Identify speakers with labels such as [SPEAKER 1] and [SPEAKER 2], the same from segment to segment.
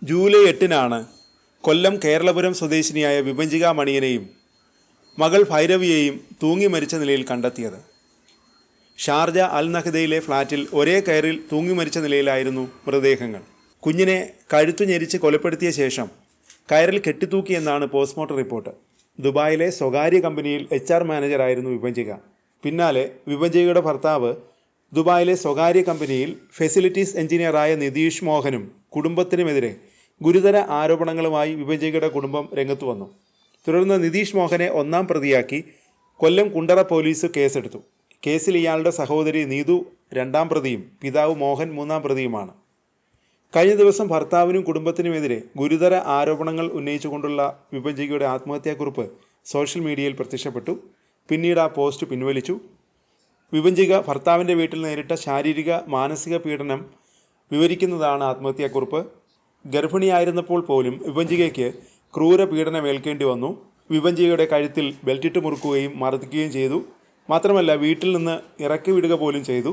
[SPEAKER 1] July 8-നാണ് കൊല്ലം കേരളപുരം സ്വദേശിനിയായ വിഭജിക മണിയനെയും മകൾ ഭൈരവിയെയും തൂങ്ങി മരിച്ച നിലയിൽ കണ്ടെത്തിയത്. ഷാർജ അൽ നഹ്ദയിലെ ഫ്ളാറ്റിൽ ഒരേ കയറിൽ തൂങ്ങി മരിച്ച നിലയിലായിരുന്നു മൃതദേഹങ്ങൾ. കുഞ്ഞിനെ കഴുത്തു ഞെരിച്ച് കൊലപ്പെടുത്തിയ ശേഷം കയറിൽ കെട്ടിത്തൂക്കിയെന്നാണ് പോസ്റ്റ്മോർട്ടം റിപ്പോർട്ട്. ദുബായിലെ സ്വകാര്യ കമ്പനിയിൽ HR മാനേജറായിരുന്നു വിഭജിക. പിന്നാലെ വിഭജികയുടെ ഭർത്താവ് ദുബായിലെ സ്വകാര്യ കമ്പനിയിൽ ഫെസിലിറ്റീസ് എഞ്ചിനീയറായ നിതീഷ് മോഹനും കുടുംബത്തിനുമെതിരെ ഗുരുതര ആരോപണങ്ങളുമായി വിഭജികയുടെ കുടുംബം രംഗത്തു വന്നു. തുടർന്ന് നിതീഷ് മോഹനെ 1-ാം പ്രതിയാക്കി കൊല്ലം കുണ്ടറ പോലീസ് കേസെടുത്തു. കേസിൽ ഇയാളുടെ സഹോദരി നീതു 2-ാം പ്രതിയും പിതാവ് മോഹൻ 3-ാം പ്രതിയുമാണ്. കഴിഞ്ഞ ദിവസം ഭർത്താവിനും കുടുംബത്തിനുമെതിരെ ഗുരുതര ആരോപണങ്ങൾ ഉന്നയിച്ചുകൊണ്ടുള്ള വിഭജികയുടെ ആത്മഹത്യാക്കുറിപ്പ് സോഷ്യൽ മീഡിയയിൽ പ്രത്യക്ഷപ്പെട്ടു. പിന്നീട് ആ പോസ്റ്റ് പിൻവലിച്ചു. വിഭജിക ഭർത്താവിൻ്റെ വീട്ടിൽ നേരിട്ട ശാരീരിക മാനസിക പീഡനം വിവരിക്കുന്നതാണ് ആത്മഹത്യാക്കുറിപ്പ്. ഗർഭിണിയായിരുന്നപ്പോൾ പോലും വിഭജികയ്ക്ക് ക്രൂര പീഡനമേൽക്കേണ്ടി വന്നു. വിഭജികയുടെ കഴുത്തിൽ ബെൽറ്റിട്ട് മുറുക്കുകയും മർദ്ദിക്കുകയും ചെയ്തു. മാത്രമല്ല വീട്ടിൽ നിന്ന് ഇറക്കി വിടുക പോലും ചെയ്തു.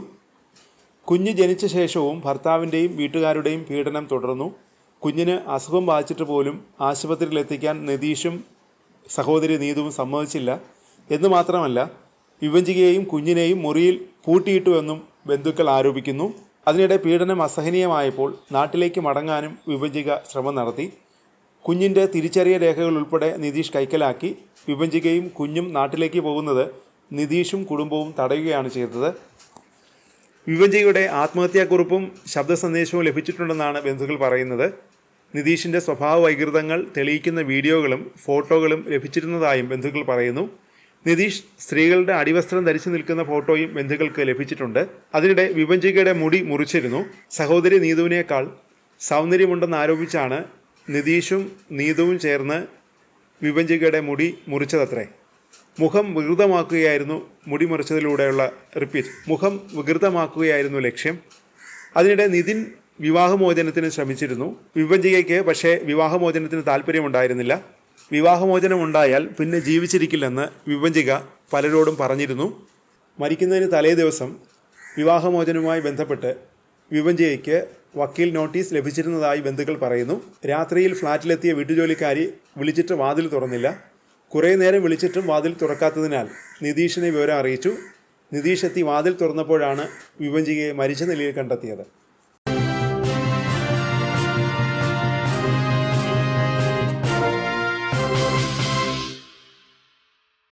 [SPEAKER 1] കുഞ്ഞ് ജനിച്ച ശേഷവും ഭർത്താവിൻ്റെയും വീട്ടുകാരുടെയും പീഡനം തുടർന്നു. കുഞ്ഞിന് അസുഖം ബാധിച്ചിട്ട് പോലും ആശുപത്രിയിൽ എത്തിക്കാൻ നിതീഷും സഹോദരി നീതുവും സമ്മതിച്ചില്ല. എന്ന് മാത്രമല്ല വിഭജികയെയും കുഞ്ഞിനെയും മുറിയിൽ പൂട്ടിയിട്ടുവെന്നും ബന്ധുക്കൾ ആരോപിക്കുന്നു. അതിനിടെ പീഡനം അസഹനീയമായപ്പോൾ നാട്ടിലേക്ക് മടങ്ങാനും വിഭജിക ശ്രമം നടത്തി. കുഞ്ഞിൻ്റെ തിരിച്ചറിയൽ രേഖകൾ ഉൾപ്പെടെ നിതീഷ് കൈക്കലാക്കി. വിഭജികയും കുഞ്ഞും നാട്ടിലേക്ക് പോകുന്നത് നിതീഷും കുടുംബവും തടയുകയാണ് ചെയ്തത്. വിഭജികയുടെ ആത്മഹത്യാക്കുറിപ്പും ശബ്ദ സന്ദേശവും ലഭിച്ചിട്ടുണ്ടെന്നാണ് ബന്ധുക്കൾ പറയുന്നത്. നിതീഷിൻ്റെ സ്വഭാവ വൈകൃതങ്ങൾ തെളിയിക്കുന്ന വീഡിയോകളും ഫോട്ടോകളും ലഭിച്ചിരുന്നതായും ബന്ധുക്കൾ പറയുന്നു. നിതീഷ് സ്ത്രീകളുടെ അടിവസ്ത്രം ധരിച്ചു നിൽക്കുന്ന ഫോട്ടോയും ബന്ധുക്കൾക്ക് ലഭിച്ചിട്ടുണ്ട്. അതിനിടെ വിഭജികയുടെ മുടി മുറിച്ചിരുന്നു. സഹോദരി നീതുവിനേക്കാൾ സൗന്ദര്യമുണ്ടെന്ന് ആരോപിച്ചാണ് നിതീഷും നീതുവും ചേർന്ന് വിഭജികയുടെ മുടി മുറിച്ചതത്രേ. മുഖം വികൃതമാക്കുകയായിരുന്നു മുടി മുറിച്ചതിലൂടെയുള്ള മുഖം വികൃതമാക്കുകയായിരുന്നു ലക്ഷ്യം. അതിനിടെ നിതിൻ വിവാഹമോചനത്തിന് ശ്രമിച്ചിരുന്നു. വിഭജികയ്ക്ക് പക്ഷേ വിവാഹമോചനത്തിന് താല്പര്യമുണ്ടായിരുന്നില്ല. വിവാഹമോചനം ഉണ്ടായാൽ പിന്നെ ജീവിച്ചിരിക്കില്ലെന്ന് വിഭജിക പലരോടും പറഞ്ഞിരുന്നു. മരിക്കുന്നതിന് തലേ ദിവസം വിവാഹമോചനവുമായി ബന്ധപ്പെട്ട് വിഭജികയ്ക്ക് വക്കീൽ നോട്ടീസ് ലഭിച്ചിരുന്നതായി ബന്ധുക്കൾ പറയുന്നു. രാത്രിയിൽ ഫ്ളാറ്റിലെത്തിയ വീട്ടുജോലിക്കാരി വിളിച്ചിട്ട് വാതിൽ തുറന്നില്ല. കുറേ നേരം വിളിച്ചിട്ടും വാതിൽ തുറക്കാത്തതിനാൽ നിതീഷിനെ വിവരം അറിയിച്ചു. നിതീഷ് എത്തി വാതിൽ തുറന്നപ്പോഴാണ് വിഭജികയെ മരിച്ച നിലയിൽ കണ്ടെത്തിയത്.